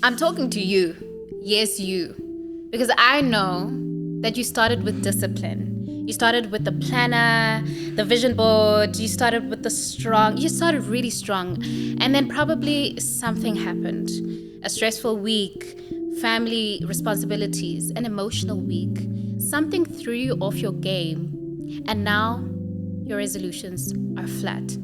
I'm talking to you. Yes, you. Because I know that you started with discipline. You started with the planner, the vision board, you started really strong. And then probably something happened. A stressful week, family responsibilities, an emotional week. Something threw you off your game. And now your resolutions are flat.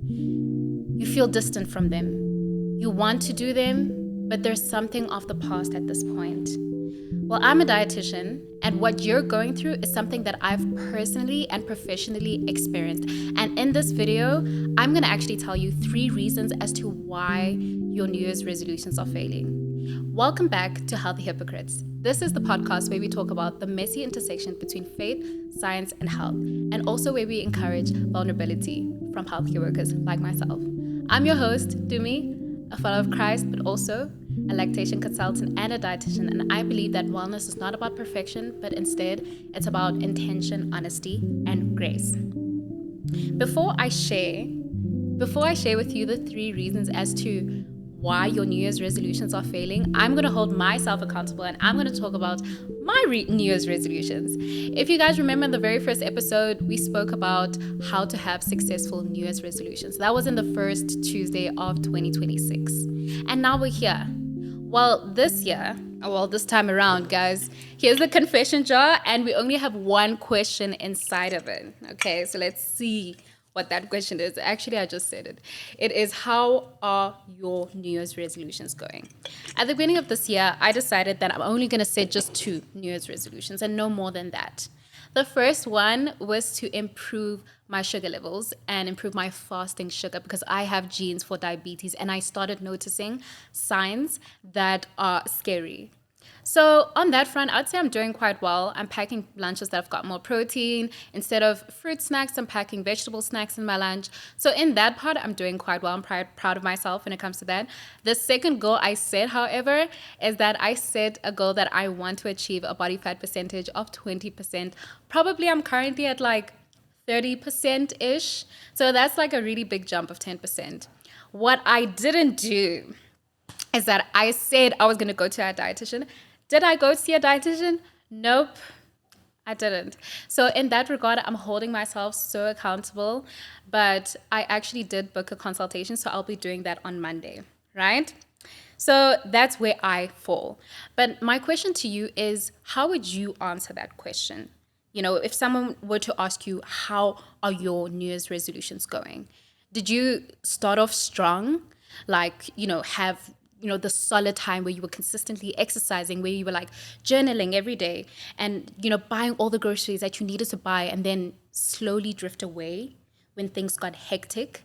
You feel distant from them. You want to do them, but there's something of the past at this point. Well, I'm a dietitian, and what you're going through is something that I've personally and professionally experienced. And in this video, I'm going to actually tell you 3 reasons as to why your New Year's resolutions are failing. Welcome back to Healthy Hypocrites. This is the podcast where we talk about the messy intersection between faith, science, and health, and also where we encourage vulnerability from healthcare workers like myself. I'm your host, Tumi, a follower of Christ, but also a lactation consultant and a dietitian, and I believe that wellness is not about perfection, but instead it's about intention, honesty, and grace. Before I share with you the 3 reasons as to why your New Year's resolutions are failing, I'm going to hold myself accountable and I'm going to talk about my New Year's resolutions. If you guys remember in the very first episode, we spoke about how to have successful New Year's resolutions. That was in the first Tuesday of 2026. And now we're here. Well, this time around, guys, here's the confession jar, and we only have one question inside of it. Okay, so let's see what that question is. Actually, I just said it. It is, how are your New Year's resolutions going? At the beginning of this year, I decided that I'm only going to set just 2 New Year's resolutions and no more than that. The first one was to improve my sugar levels and improve my fasting sugar because I have genes for diabetes and I started noticing signs that are scary. So on that front, I'd say I'm doing quite well. I'm packing lunches that have got more protein. Instead of fruit snacks, I'm packing vegetable snacks in my lunch. So in that part, I'm doing quite well. I'm proud of myself when it comes to that. The second goal I set, however, is that I set a goal that I want to achieve a body fat percentage of 20%. Probably I'm currently at like 30%-ish. So that's like a really big jump of 10%. What I didn't do is that I said I was going to go to a dietitian. Did I go see a dietitian? Nope, I didn't. So in that regard, I'm holding myself so accountable, but I actually did book a consultation, so I'll be doing that on Monday, right? So that's where I fall. But my question to you is, how would you answer that question? You know, if someone were to ask you, how are your New Year's resolutions going? Did you start off strong? Like, have the solid time where you were consistently exercising, where you were like journaling every day and, buying all the groceries that you needed to buy, and then slowly drift away when things got hectic,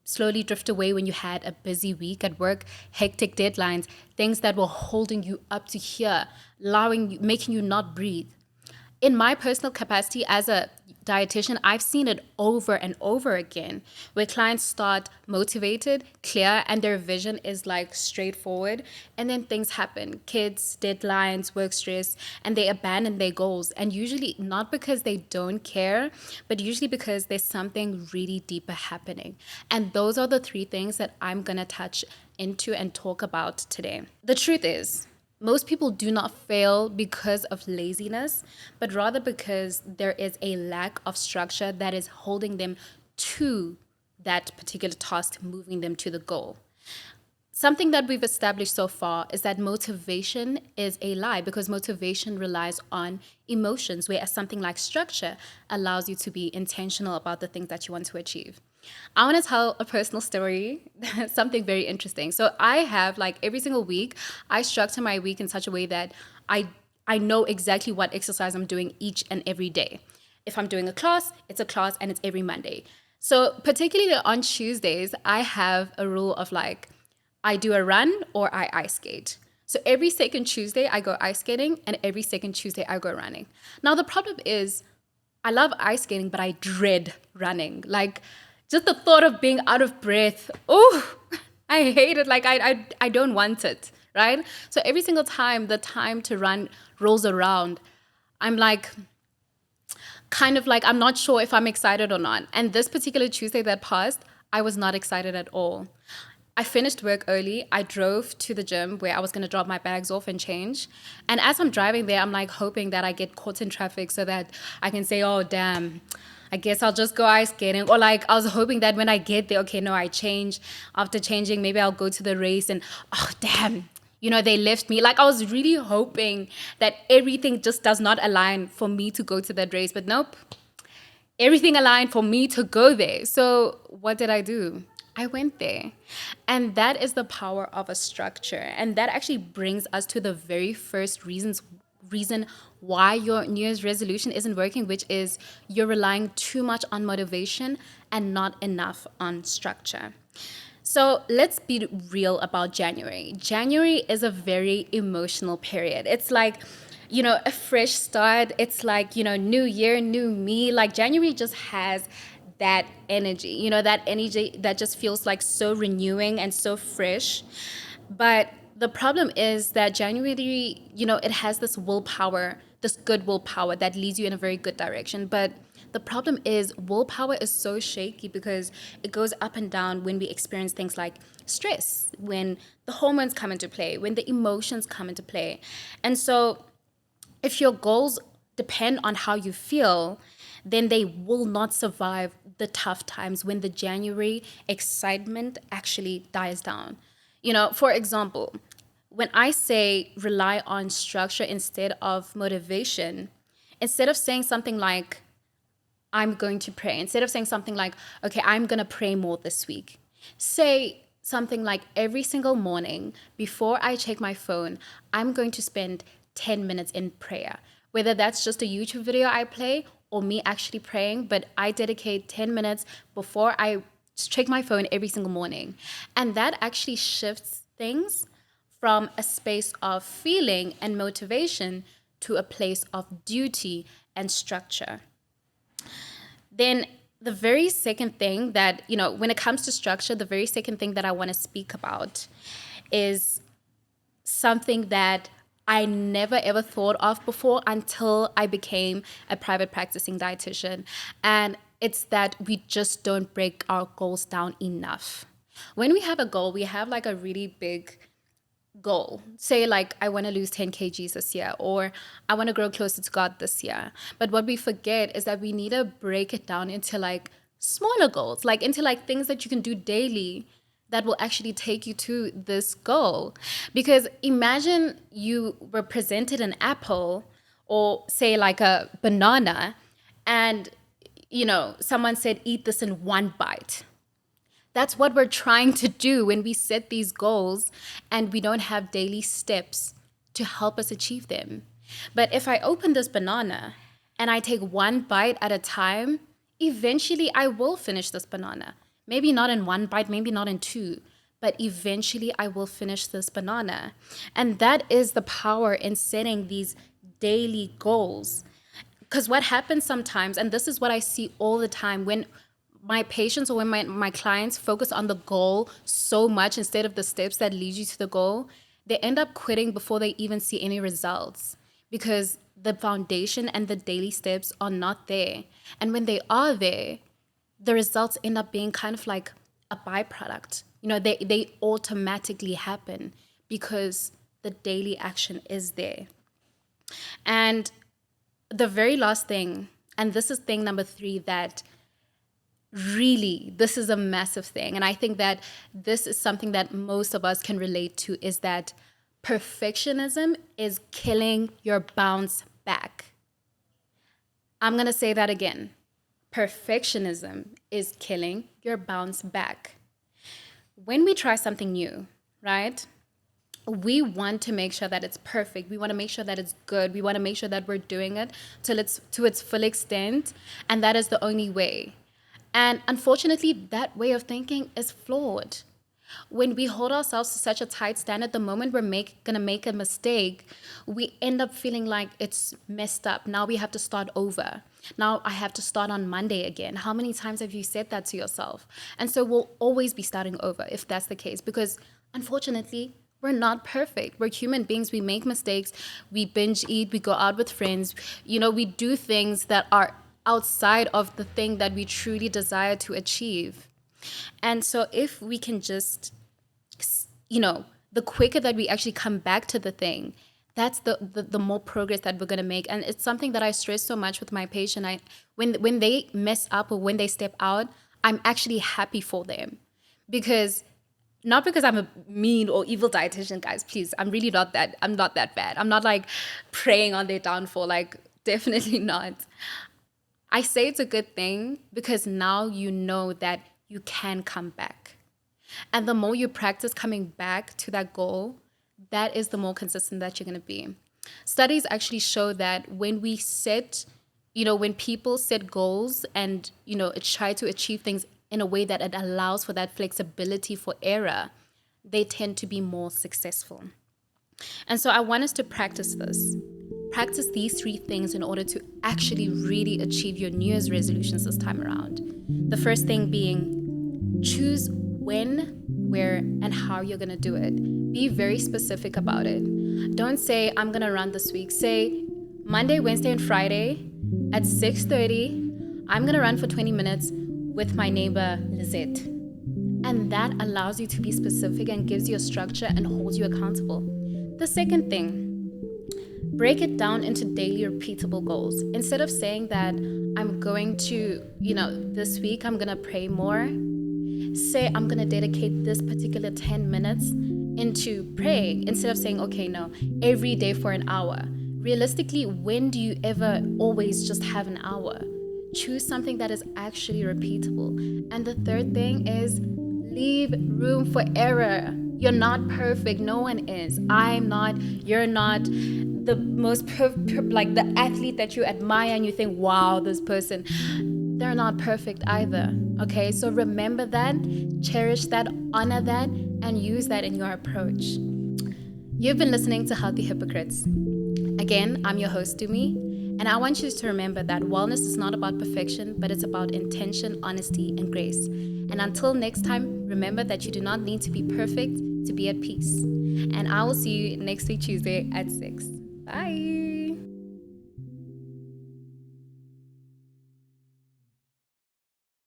slowly drift away when you had a busy week at work, hectic deadlines, things that were holding you up to here, making you not breathe. In my personal capacity as a dietitian, I've seen it over and over again where clients start motivated, clear, and their vision is like straightforward. And then things happen, kids, deadlines, work stress, and they abandon their goals. And usually not because they don't care, but usually because there's something really deeper happening. And those are the 3 things that I'm going to touch into and talk about today. The truth is, most people do not fail because of laziness, but rather because there is a lack of structure that is holding them to that particular task, moving them to the goal. Something that we've established so far is that motivation is a lie because motivation relies on emotions, whereas something like structure allows you to be intentional about the things that you want to achieve. I want to tell a personal story, something very interesting. So I have, like, every single week, I structure my week in such a way that I know exactly what exercise I'm doing each and every day. If I'm doing a class, it's a class and it's every Monday. So particularly on Tuesdays, I have a rule of like, I do a run or I ice skate. So every second Tuesday, I go ice skating, and every second Tuesday, I go running. Now, the problem is I love ice skating, but I dread running. Like, just the thought of being out of breath, I hate it. Like, I don't want it, right? So every single time the time to run rolls around, I'm like, kind of like, I'm not sure if I'm excited or not. And this particular Tuesday that passed, I was not excited at all. I finished work early. I drove to the gym where I was going to drop my bags off and change. And as I'm driving there, I'm like hoping that I get caught in traffic so that I can say, oh, damn, I guess I'll just go ice skating. Or like I was hoping that when I get there, okay, no, I change. After changing, maybe I'll go to the race and, oh, damn, they left me. Like I was really hoping that everything just does not align for me to go to that race. But nope, everything aligned for me to go there. So what did I do? I went there. And that is the power of a structure. And that actually brings us to the very first reason why your New Year's resolution isn't working, which is you're relying too much on motivation and not enough on structure. So let's be real about January. January is a very emotional period. It's like, a fresh start. It's like, new year, new me. Like January just has that energy, that energy that just feels like so renewing and so fresh. But the problem is that January, it has this willpower, this good willpower that leads you in a very good direction. But the problem is willpower is so shaky because it goes up and down when we experience things like stress, when the hormones come into play, when the emotions come into play. And so if your goals depend on how you feel, then they will not survive the tough times when the January excitement actually dies down. For example, when I say rely on structure instead of motivation, instead of saying something like, I'm going to pray, instead of saying something like, okay, I'm going to pray more this week, say something like every single morning before I check my phone, I'm going to spend 10 minutes in prayer. Whether that's just a YouTube video I play or me actually praying, but I dedicate 10 minutes before I check my phone every single morning. And that actually shifts things from a space of feeling and motivation to a place of duty and structure. Then the very second thing that, when it comes to structure, the very second thing that I want to speak about is something that I never ever thought of before until I became a private practicing dietitian. And it's that we just don't break our goals down enough. When we have a goal, we have like a really big goal. Say like, I want to lose 10 kgs this year, or I want to grow closer to God this year. But what we forget is that we need to break it down into like smaller goals, like into like things that you can do daily that will actually take you to this goal. Because imagine you were presented an apple or say like a banana and, someone said, eat this in one bite. That's what we're trying to do when we set these goals and we don't have daily steps to help us achieve them. But if I open this banana and I take one bite at a time, eventually I will finish this banana. Maybe not in one bite, maybe not in two, but eventually I will finish this banana. And that is the power in setting these daily goals. Because what happens sometimes, and this is what I see all the time, when my patients or when my clients focus on the goal so much instead of the steps that lead you to the goal, they end up quitting before they even see any results because the foundation and the daily steps are not there. And when they are there, the results end up being kind of like a byproduct. They automatically happen because the daily action is there. And the very last thing, and this is thing number 3, that really, this is a massive thing. And I think that this is something that most of us can relate to, is that perfectionism is killing your bounce back. I'm going to say that again. Perfectionism is killing your bounce back. When we try something new, right? We want to make sure that it's perfect. We want to make sure that it's good. We want to make sure that we're doing it till it's to its full extent. And that is the only way. And unfortunately, that way of thinking is flawed. When we hold ourselves to such a tight standard, the moment we're going to make a mistake, we end up feeling like it's messed up. Now we have to start over. Now I have to start on Monday again. How many times have you said that to yourself? And so we'll always be starting over if that's the case, because unfortunately, we're not perfect. We're human beings. We make mistakes. We binge eat. We go out with friends. We do things that are outside of the thing that we truly desire to achieve. And so if we can just the quicker that we actually come back to the thing, that's the more progress that we're going to make. And it's something that I stress so much with my patient. When they mess up or when they step out, I'm actually happy for them. Not because I'm a mean or evil dietitian, guys, please. I'm not that bad. I'm not like preying on their downfall, like definitely not. I say it's a good thing because now you know that you can come back. And the more you practice coming back to that goal, that is the more consistent that you're going to be. Studies actually show that when we when people set goals and, try to achieve things in a way that it allows for that flexibility for error, they tend to be more successful. And so I want us to practice this. Practice these 3 things in order to actually really achieve your New Year's resolutions this time around. The first thing being, choose when, where, and how you're going to do it. Be very specific about it. Don't say, I'm going to run this week. Say, Monday, Wednesday, and Friday at 6:30, I'm going to run for 20 minutes with my neighbor, Lizette. And that allows you to be specific and gives you a structure and holds you accountable. The second thing, break it down into daily repeatable goals. Instead of saying that I'm going to, this week I'm going to pray more, say I'm going to dedicate this particular 10 minutes into praying, instead of saying, okay, no, every day for an hour. Realistically, when do you ever always just have an hour? Choose something that is actually repeatable. And the third thing is leave room for error. You're not perfect. No one is. I'm not. You're not. The most like the athlete that you admire and you think, wow, this person, they're not perfect either. Okay, so remember that, cherish that, honor that, and use that in your approach. You've been listening to Healthy Hypocrites. Again, I'm your host, Tumi, and I want you to remember that wellness is not about perfection, but it's about intention, honesty, and grace. And until next time, remember that you do not need to be perfect to be at peace. And I will see you next week, Tuesday at 6. Bye.